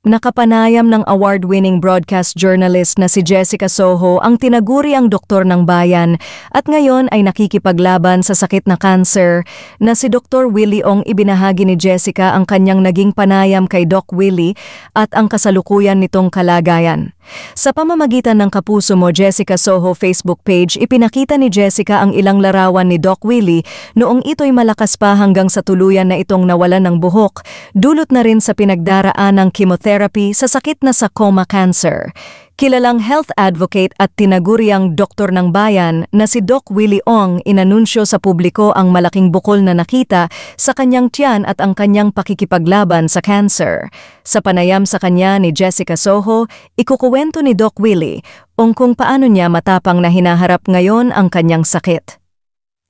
Nakapanayam ng award-winning broadcast journalist na si Jessica Soho ang tinaguri ang doktor ng bayan at ngayon ay nakikipaglaban sa sakit na cancer na si Dr. Willie Ong. Ibinahagi ni Jessica ang kanyang naging panayam kay Doc Willie at ang kasalukuyan nitong kalagayan. Sa pamamagitan ng Kapuso Mo Jessica Soho Facebook page, ipinakita ni Jessica ang ilang larawan ni Doc Willie noong ito'y malakas pa hanggang sa tuluyan na itong nawalan ng buhok, dulot na rin sa pinagdaraan ng chemotherapy sa sakit na sarcoma cancer. Kilalang health advocate at tinaguriang doktor ng bayan na si Doc Willie Ong inanunsyo sa publiko ang malaking bukol na nakita sa kanyang tiyan at ang kanyang pakikipaglaban sa cancer. Sa panayam sa kanya ni Jessica Soho, ikukuwento ni Doc Willie Ong kung paano niya matapang na hinaharap ngayon ang kanyang sakit.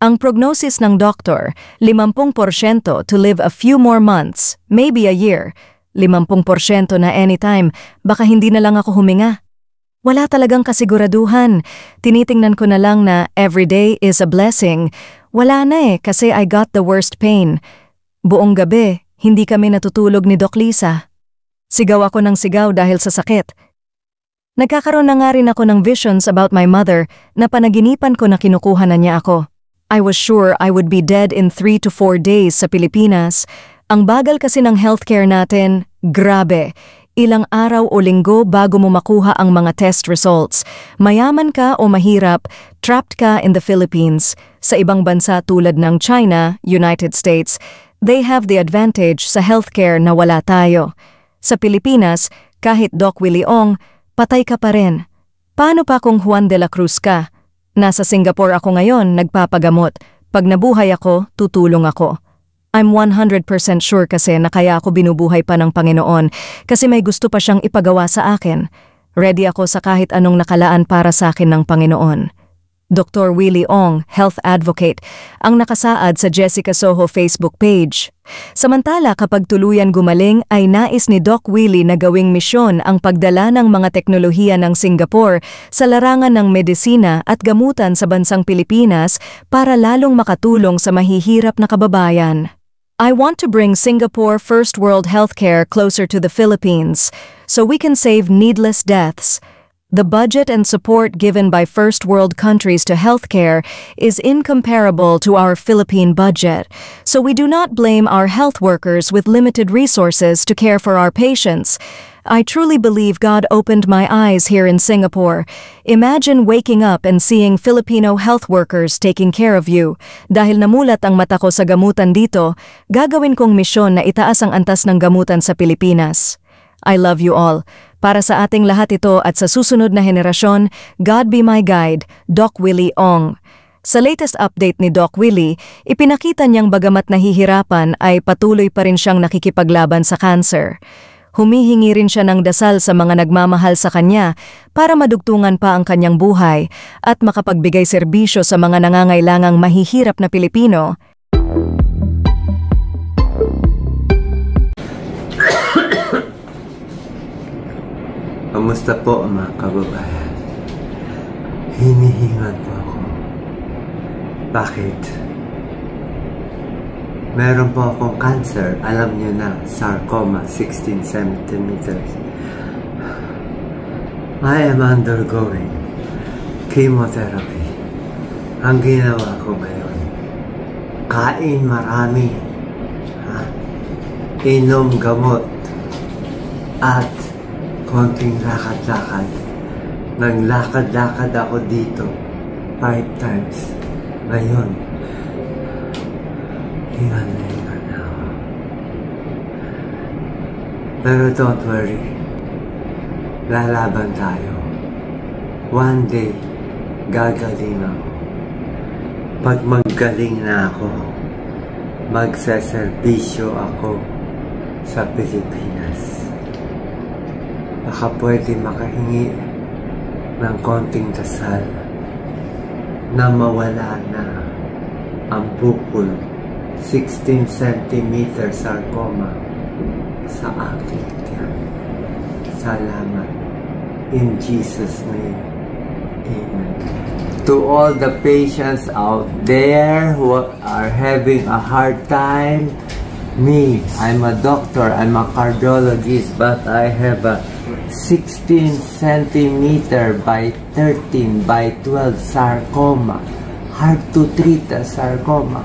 Ang prognosis ng doktor, 50% to live a few more months, maybe a year. 50% na anytime, baka hindi na lang ako huminga. Wala talagang kasiguraduhan. Tinitingnan ko na lang na every day is a blessing. Wala na kasi I got the worst pain. Buong gabi, hindi kami natutulog ni Doc Lisa. Sigaw ako ng sigaw dahil sa sakit. Nagkakaroon na nga rin ako ng visions about my mother na panaginipan ko na kinukuha na niya ako. I was sure I would be dead in 3 to 4 days sa Pilipinas. Ang bagal kasi ng healthcare natin, grabe. Ilang araw o linggo bago mo makuha ang mga test results. Mayaman ka o mahirap, trapped ka in the Philippines. Sa ibang bansa tulad ng China, United States, they have the advantage sa healthcare na wala tayo. Sa Pilipinas, kahit Doc Willie Ong, patay ka pa rin. Paano pa kung Juan de la Cruz ka? Nasa Singapore ako ngayon, nagpapagamot. Pag nabuhay ako, tutulong ako. I'm 100% sure kasi na kaya ako binubuhay pa ng Panginoon kasi may gusto pa siyang ipagawa sa akin. Ready ako sa kahit anong nakalaan para sa akin ng Panginoon. Dr. Willie Ong, health advocate, ang nakasaad sa Jessica Soho Facebook page. Samantala kapag tuluyan gumaling ay nais ni Doc Willie na gawing misyon ang pagdala ng mga teknolohiya ng Singapore sa larangan ng medisina at gamutan sa bansang Pilipinas para lalong makatulong sa mahihirap na kababayan. I want to bring Singapore first world healthcare closer to the Philippines so we can save needless deaths. The budget and support given by first world countries to healthcare is incomparable to our Philippine budget, so we do not blame our health workers with limited resources to care for our patients. I truly believe God opened my eyes here in Singapore. Imagine waking up and seeing Filipino health workers taking care of you. Dahil namulat ang mata ko sa gamutan dito, gagawin kong misyon na itaas ang antas ng gamutan sa Pilipinas. I love you all. Para sa ating lahat ito at sa susunod na henerasyon, God be my guide, Doc Willie Ong. Sa latest update ni Doc Willie, ipinakita niyang bagamat nahihirapan ay patuloy pa rin siyang nakikipaglaban sa cancer. Humihingi rin siya ng dasal sa mga nagmamahal sa kanya para madugtungan pa ang kanyang buhay at makapagbigay serbisyo sa mga nangangailangang mahihirap na Pilipino. Kamusta po mga kababayan? Hinihingan po ako. Bakit? Meron po akong cancer. Alam niyo na, sarcoma, 16 centimeters. I am undergoing chemotherapy. Ang ginawa ko ngayon, kain marami, inom gamot, at konting lakad-lakad. Naglakad-lakad ako dito 5 times. Ngayon, hingan na ako. Pero don't worry. Lalaban tayo. One day, gagaling ako. Pag magaling na ako, magseserbisyo ako sa Pilipinas. Baka pwede makahingi ng konting dasal na mawala na ang bukol 16 cm sarcoma sa akin tiyan. Salamat. In Jesus' name, amen. To all the patients out there who are having a hard time Me, I'm a doctor, I'm a cardiologist, but I have a 16 centimeter by 13 by 12 sarcoma, hard to treat a sarcoma.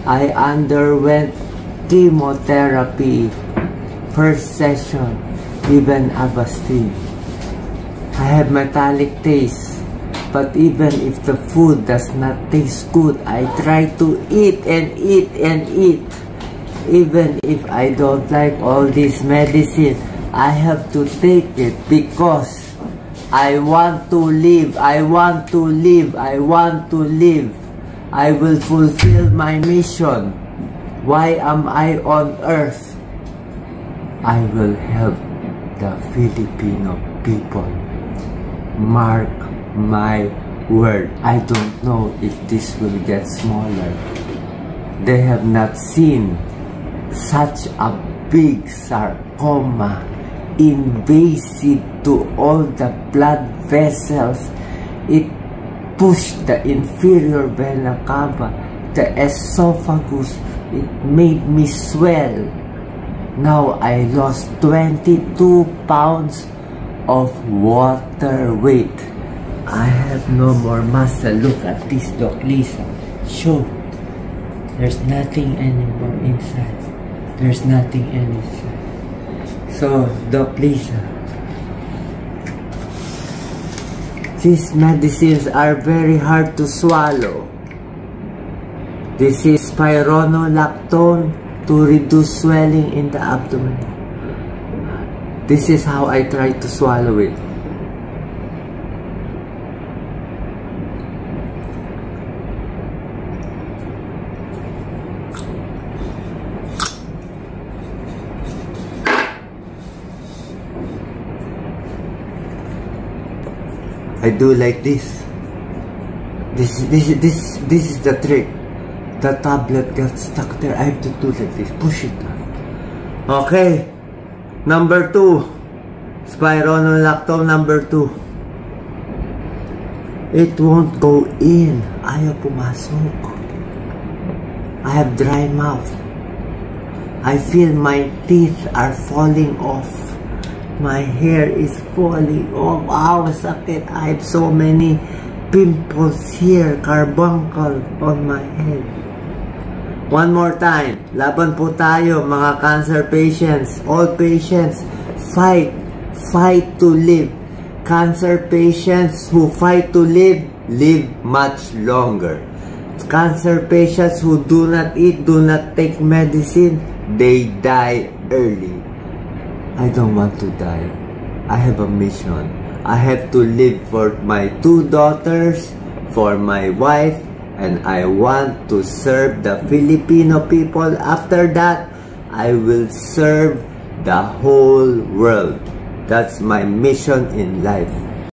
I underwent chemotherapy, first session, even Avastin. I have metallic taste, but even if the food does not taste good, I try to eat and eat and eat. Even if I don't like all this medicine, I have to take it because I want to live, I want to live, I want to live. I will fulfill my mission. Why am I on earth? I will help the Filipino people. Mark my word. I don't know if this will get smaller. They have not seen such a big sarcoma, invasive to all the blood vessels. It pushed the inferior vena cava, the esophagus. It made me swell. Now I lost 22 pounds of water weight. I have no more muscle. Look at this, Doc Lisa. Show. There's nothing anymore inside. There's nothing inside. So, Doc Lisa, these medicines are very hard to swallow. This is spironolactone to reduce swelling in the abdomen. This is how I try to swallow it. I do like this. This is the trick. The tablet got stuck there. I have to do like this. Push it down. Okay. Number 2. Spironolactone number 2. It won't go in. Ayaw pumasok. I have dry mouth. I feel my teeth are falling off. My hair is falling off. Ow, sakit. I have so many pimples here, carbuncle on my head. One more time. Laban po tayo, mga cancer patients. All patients, fight. Fight to live. Cancer patients who fight to live much longer. Cancer patients who do not eat, do not take medicine, they die early. I don't want to die. I have a mission. I have to live for my 2 daughters, for my wife, and I want to serve the Filipino people. After that, I will serve the whole world. That's my mission in life.